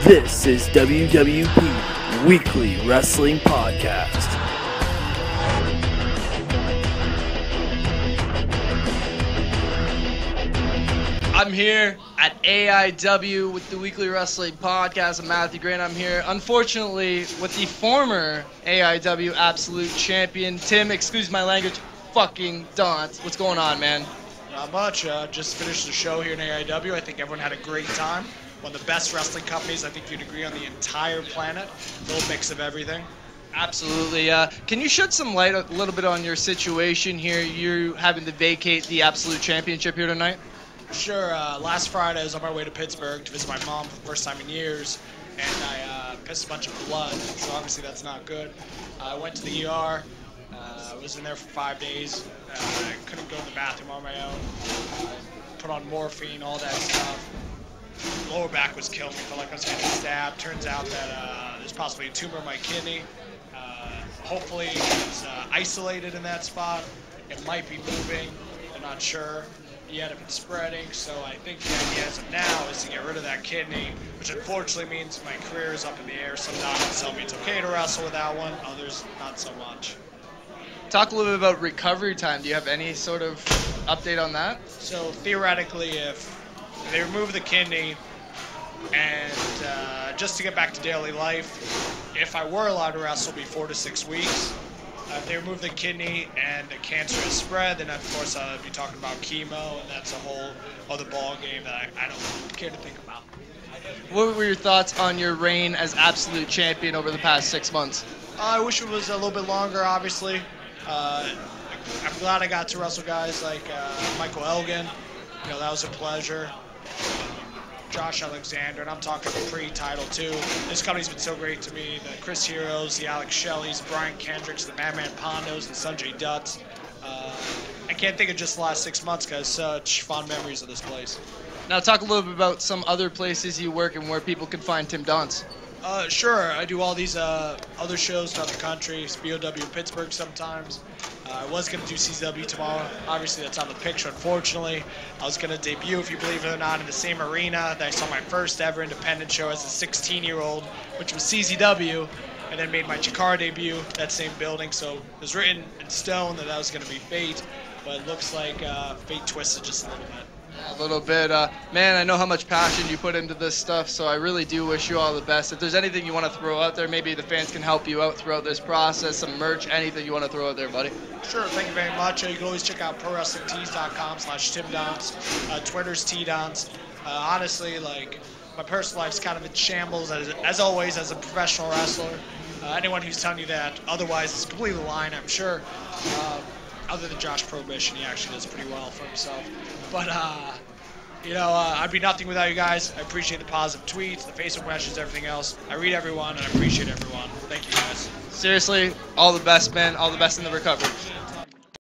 This is WWP Weekly Wrestling Podcast. I'm here at AIW with the Weekly Wrestling Podcast. I'm Matthew Grant. I'm here, unfortunately, with the former AIW Absolute Champion, Tim, excuse my language, fucking Donst. What's going on, man? Not much. Just finished the show here in AIW. I think everyone had a great time. One of the best wrestling companies, I think you'd agree, on the entire planet. A little mix of everything. Absolutely. Can you shed some light a little bit on your situation here? You're having to vacate the Absolute Championship here tonight? Sure. Last Friday I was on my way to Pittsburgh to visit my mom for the first time in years, and I pissed a bunch of blood, so obviously that's not good. I went to the ER. Was in there for 5 days. I couldn't go to the bathroom on my own. Put on morphine, all that stuff. Lower back was killing me. Felt like I was getting stabbed. Turns out that there's possibly a tumor in my kidney. Hopefully it's isolated in that spot. It might be moving. I'm not sure yet if it's spreading. So I think the idea as of now is to get rid of that kidney, which unfortunately means my career is up in the air. Some doctors tell me it's okay to wrestle without one. Others, not so much. Talk a little bit about recovery time. Do you have any sort of update on that? So theoretically, if they remove the kidney and just to get back to daily life, if I were allowed to wrestle, it'd be 4 to 6 weeks. If they remove the kidney and the cancer is spread, then of course I'd be talking about chemo, and that's a whole other ball game that I don't care to think about. What were your thoughts on your reign as Absolute Champion over the past 6 months? I wish it was a little bit longer, obviously. I'm glad I got to wrestle guys like Michael Elgin. You know, that was a pleasure. Josh Alexander, and I'm talking pre-title too. This company's been so great to me. The Chris Heroes, the Alex Shelleys, Brian Kendricks, the Madman Pondos, and Sanjay Dutts. I can't think of just the last 6 months because such fond memories of this place. Now talk a little bit about some other places you work and where people can find Tim Donst. Sure. I do all these other shows throughout the country. BOW in Pittsburgh sometimes. I was going to do CZW tomorrow. Obviously, that's on the picture, unfortunately. I was going to debut, if you believe it or not, in the same arena that I saw my first ever independent show as a 16-year-old, which was CZW, and then made my Chikara debut, that same building. So it was written in stone that was going to be fate, but it looks like fate twisted just a little bit. A little bit. Man, I know how much passion you put into this stuff, so I really do wish you all the best. If there's anything you want to throw out there, maybe the fans can help you out throughout this process, some merch, anything you want to throw out there, buddy. Sure, thank you very much. You can always check out ProWrestlingTees.com/TimDonst. Twitter's TDonst. Honestly, like, my personal life's kind of in shambles, as always, as a professional wrestler. Anyone who's telling you that otherwise is completely lying, I'm sure. Other than Josh Prohibition, he actually does pretty well for himself. But, I'd be nothing without you guys. I appreciate the positive tweets, the Facebook messages, everything else. I read everyone, and I appreciate everyone. Thank you, guys. Seriously, all the best, man. All the best in the recovery.